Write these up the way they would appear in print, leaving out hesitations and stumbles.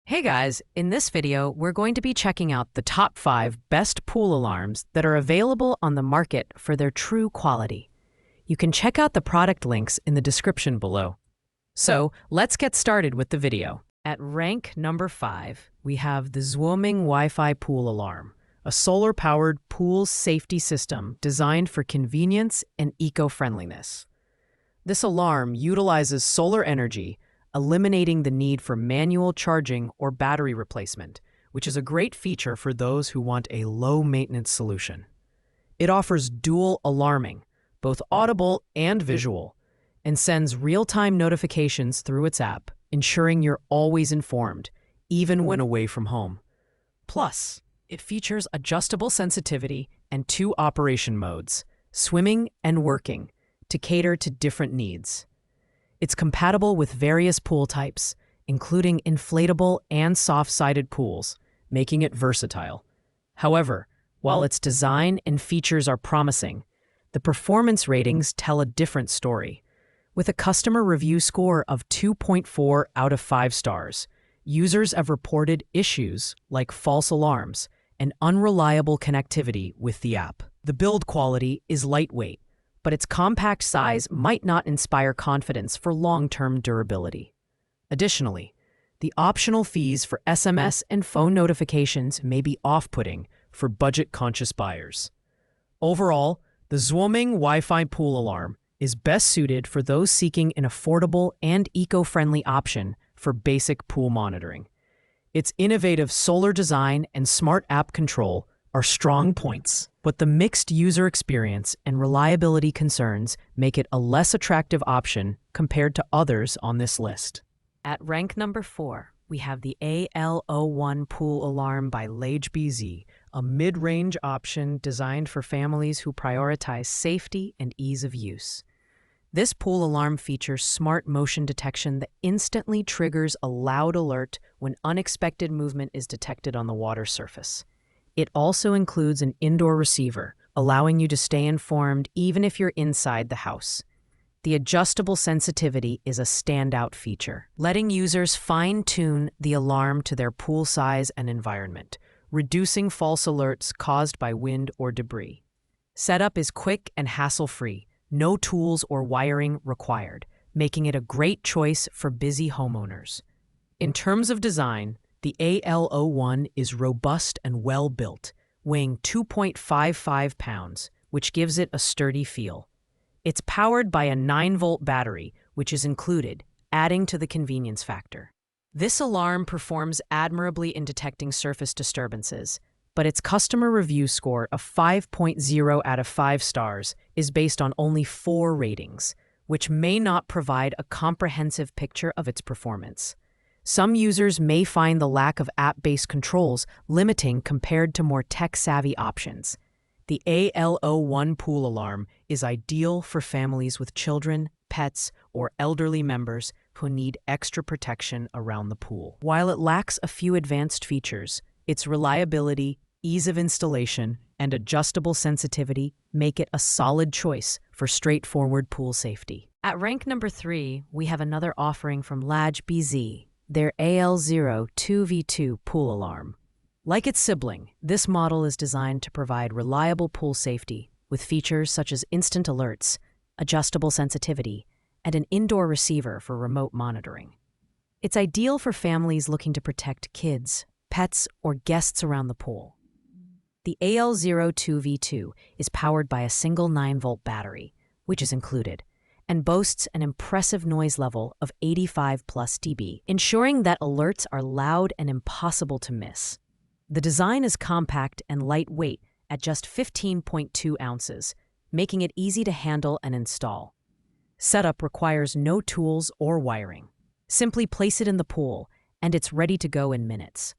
Hey guys, in this video, we're going to be checking out the top 5 best pool alarms that are available on the market for their true quality. You can check out the product links in the description below. So let's get started with the video. At rank number 5, we have the Zwooming Wi-Fi Pool Alarm, a solar-powered pool safety system designed for convenience and eco-friendliness. This alarm utilizes solar energy, eliminating the need for manual charging or battery replacement, which is a great feature for those who want a low-maintenance solution. It offers dual alarming, both audible and visual, and sends real-time notifications through its app, ensuring you're always informed, even when away from home. Plus, it features adjustable sensitivity and 2 operation modes, swimming and working, to cater to different needs. It's compatible with various pool types, including inflatable and soft-sided pools, making it versatile. However, while its design and features are promising, the performance ratings tell a different story. With a customer review score of 2.4 out of 5 stars, users have reported issues like false alarms and unreliable connectivity with the app. The build quality is lightweight, but its compact size might not inspire confidence for long-term durability. Additionally, the optional fees for SMS and phone notifications may be off-putting for budget-conscious buyers. Overall, the Zwooming Wi-Fi Pool Alarm is best suited for those seeking an affordable and eco-friendly option for basic pool monitoring. Its innovative solar design and smart app control are strong points, but the mixed user experience and reliability concerns make it a less attractive option compared to others on this list. At rank number 4, we have the AL01 Pool Alarm by LageBZ, a mid-range option designed for families who prioritize safety and ease of use. This pool alarm features smart motion detection that instantly triggers a loud alert when unexpected movement is detected on the water surface. It also includes an indoor receiver, allowing you to stay informed even if you're inside the house. The adjustable sensitivity is a standout feature, letting users fine-tune the alarm to their pool size and environment, reducing false alerts caused by wind or debris. Setup is quick and hassle-free, no tools or wiring required, making it a great choice for busy homeowners. In terms of design, the AL01 is robust and well-built, weighing 2.55 pounds, which gives it a sturdy feel. It's powered by a 9-volt battery, which is included, adding to the convenience factor. This alarm performs admirably in detecting surface disturbances, but its customer review score of 5.0 out of 5 stars is based on only 4 ratings, which may not provide a comprehensive picture of its performance. Some users may find the lack of app-based controls limiting compared to more tech-savvy options. The AL01 Pool Alarm is ideal for families with children, pets, or elderly members who need extra protection around the pool. While it lacks a few advanced features, its reliability, ease of installation, and adjustable sensitivity make it a solid choice for straightforward pool safety. At rank number 3, we have another offering from LageBZ, their AL02V2 Pool Alarm. Like its sibling, this model is designed to provide reliable pool safety with features such as instant alerts, adjustable sensitivity, and an indoor receiver for remote monitoring. It's ideal for families looking to protect kids, pets, or guests around the pool. The AL02V2 is powered by a single 9-volt battery, which is included, and boasts an impressive noise level of 85+ dB, ensuring that alerts are loud and impossible to miss. The design is compact and lightweight at just 15.2 ounces, making it easy to handle and install. Setup requires no tools or wiring. Simply place it in the pool, and it's ready to go in minutes.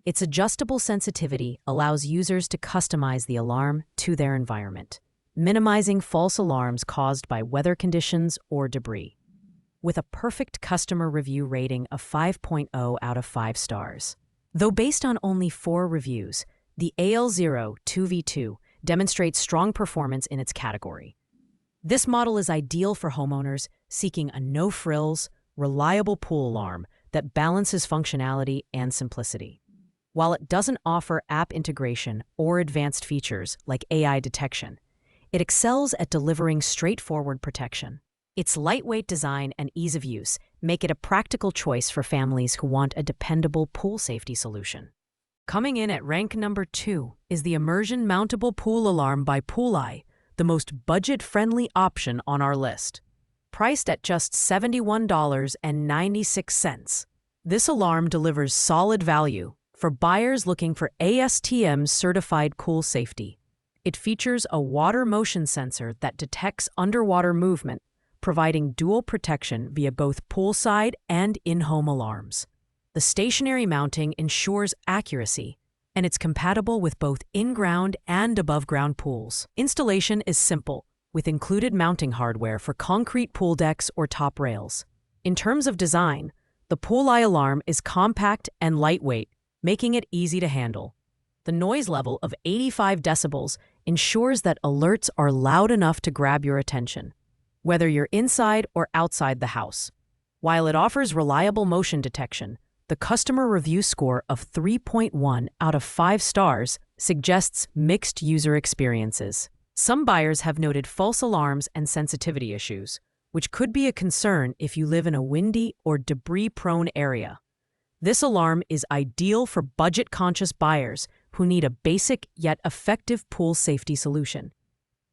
Its adjustable sensitivity allows users to customize the alarm to their environment, minimizing false alarms caused by weather conditions or debris. With a perfect customer review rating of 5.0 out of 5 stars. Though based on only 4 reviews, the AL02V2 demonstrates strong performance in its category. This model is ideal for homeowners seeking a no-frills, reliable pool alarm that balances functionality and simplicity. While it doesn't offer app integration or advanced features like AI detection, it excels at delivering straightforward protection. Its lightweight design and ease of use make it a practical choice for families who want a dependable pool safety solution. Coming in at rank number 2 is the Immersion Mountable Pool Alarm by Poolside, the most budget-friendly option on our list. Priced at just $71.96, this alarm delivers solid value for buyers looking for ASTM-certified pool safety. It features a water motion sensor that detects underwater movement, providing dual protection via both poolside and in-home alarms. The stationary mounting ensures accuracy, and it's compatible with both in-ground and above-ground pools. Installation is simple, with included mounting hardware for concrete pool decks or top rails. In terms of design, the Poolside alarm is compact and lightweight, making it easy to handle. The noise level of 85 decibels ensures that alerts are loud enough to grab your attention, whether you're inside or outside the house. While it offers reliable motion detection, the customer review score of 3.1 out of 5 stars suggests mixed user experiences. Some buyers have noted false alarms and sensitivity issues, which could be a concern if you live in a windy or debris-prone area. This alarm is ideal for budget-conscious buyers who need a basic yet effective pool safety solution.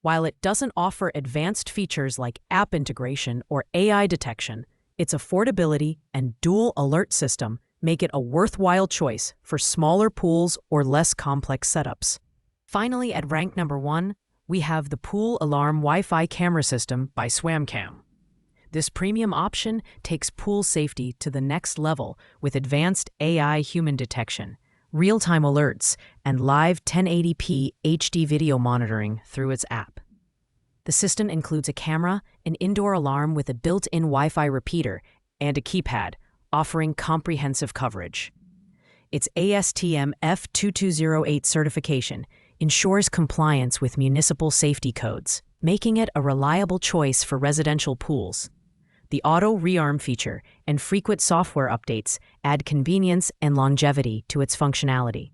While it doesn't offer advanced features like app integration or AI detection, its affordability and dual alert system make it a worthwhile choice for smaller pools or less complex setups. Finally, at rank number 1, we have the Pool Alarm Wi-Fi Camera System by SwamCam. This premium option takes pool safety to the next level with advanced AI human detection, real-time alerts, and live 1080p HD video monitoring through its app. The system includes a camera, an indoor alarm with a built-in Wi-Fi repeater, and a keypad, offering comprehensive coverage. Its ASTM F2208 certification ensures compliance with municipal safety codes, making it a reliable choice for residential pools. The auto rearm feature and frequent software updates add convenience and longevity to its functionality.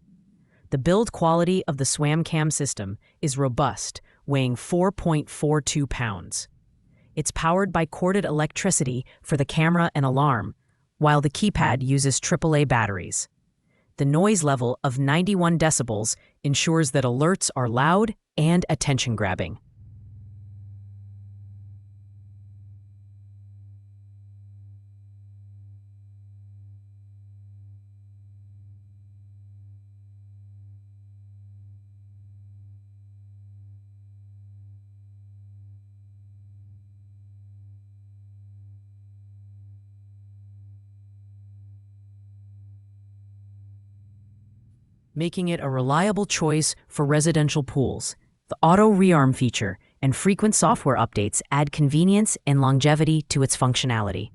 The build quality of the SwamCam system is robust, weighing 4.42 pounds. It's powered by corded electricity for the camera and alarm, while the keypad uses AAA batteries. The noise level of 91 decibels ensures that alerts are loud and attention-grabbing. Making it a reliable choice for residential pools. The auto rearm feature and frequent software updates add convenience and longevity to its functionality.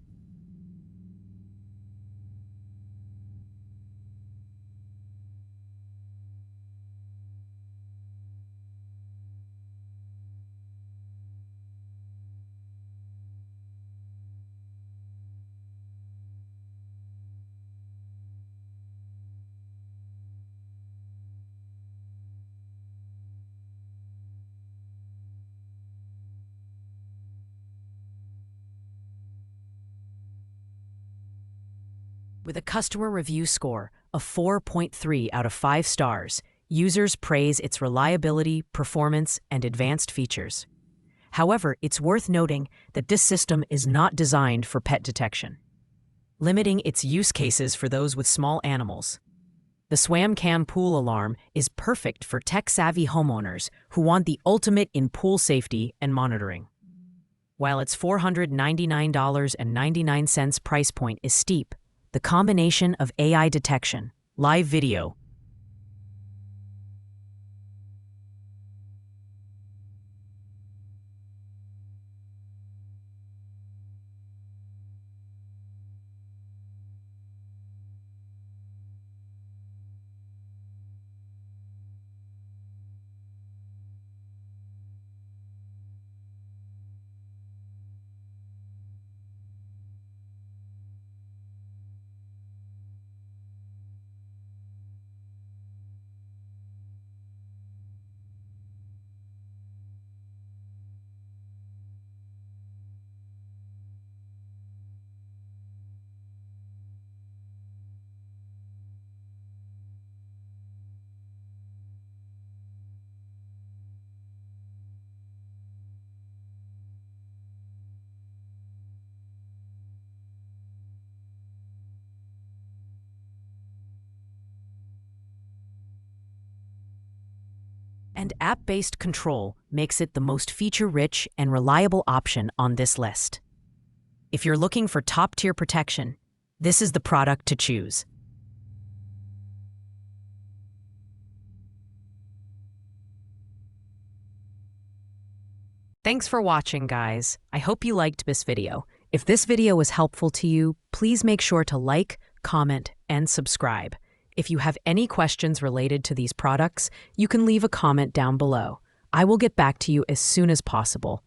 With a customer review score of 4.3 out of 5 stars, users praise its reliability, performance, and advanced features. However, it's worth noting that this system is not designed for pet detection, limiting its use cases for those with small animals. The SwamCam pool alarm is perfect for tech-savvy homeowners who want the ultimate in pool safety and monitoring. While its $499.99 price point is steep, the combination of AI detection, live video, and app-based control makes it the most feature-rich and reliable option on this list. If you're looking for top-tier protection, this is the product to choose. Thanks for watching, guys. I hope you liked this video. If this video was helpful to you, please make sure to like, comment, and subscribe. If you have any questions related to these products, you can leave a comment down below. I will get back to you as soon as possible.